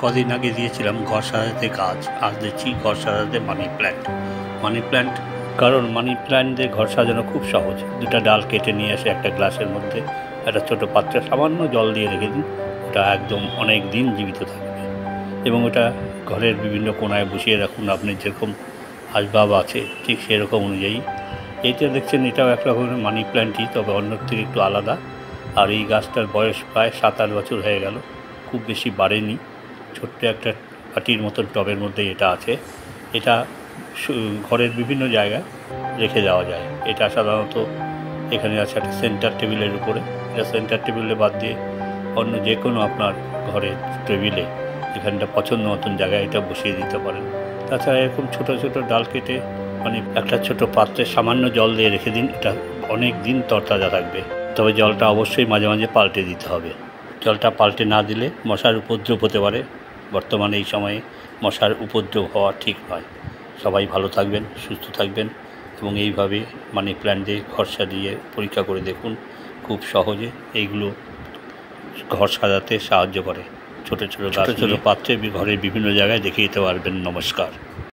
কদিন আগে দিয়েছিলাম ঘর সাজাতে কাজ, আজ দিচ্ছি ঘর সাজাতে মানি প্ল্যান্ট। কারণ মানি প্ল্যান্ট দিয়ে ঘর সাজানো খুব সহজ। দুটা ডাল কেটে নিয়ে এসে একটা গ্লাসের মধ্যে একটা ছোটো পাত্রে সামান্য জল দিয়ে রেখে দিন, ওটা একদম অনেক দিন জীবিত থাকবে। এবং ওটা ঘরের বিভিন্ন কোণায় বসিয়ে রাখুন, আপনার যেরকম আসবাব আছে ঠিক সেরকম অনুযায়ী। এইটা দেখছেন, এটাও এক রকমের মানি প্ল্যান্টই, তবে অন্যর থেকে একটু আলাদা। আর এই গাছটার বয়স প্রায় 7-8 বছর হয়ে গেল, খুব বেশি বাড়েনি। ছোট্ট একটা বাটির মতন টবের মধ্যে এটা আছে। এটা ঘরের বিভিন্ন জায়গায় রেখে দেওয়া যায়। এটা সাধারণত এখানে আছে একটা সেন্টার টেবিলের উপরে। এটা সেন্টার টেবিলে বাদ দিয়ে অন্য যে কোনো আপনার ঘরের টেবিলে এখানটা পছন্দ মতন জায়গায় এটা বসিয়ে দিতে পারেন। তাছাড়া এরকম ছোটো ছোটো ডাল কেটে মানে একটা ছোটো পাত্রে সামান্য জল দিয়ে রেখে দিন, এটা অনেক দিন তরতাজা থাকবে। তবে জলটা অবশ্যই মাঝে মাঝে পাল্টে দিতে হবে। জলটা পাল্টে না দিলে মশার উপদ্রব হতে পারে। বর্তমানে এই সময়ে মশার উপদ্রব হওয়া ঠিক নয়। সবাই ভালো থাকবেন, সুস্থ থাকবেন এবং এইভাবে মানি প্ল্যান্ট দিয়ে ঘর সাজিয়ে পরীক্ষা করে দেখুন। খুব সহজে এইগুলো ঘর সাজাতে সাহায্য করে। ছোটো ছোটো পাত্রে ঘরের বিভিন্ন জায়গায় দেখে দিতে পারবেন। নমস্কার।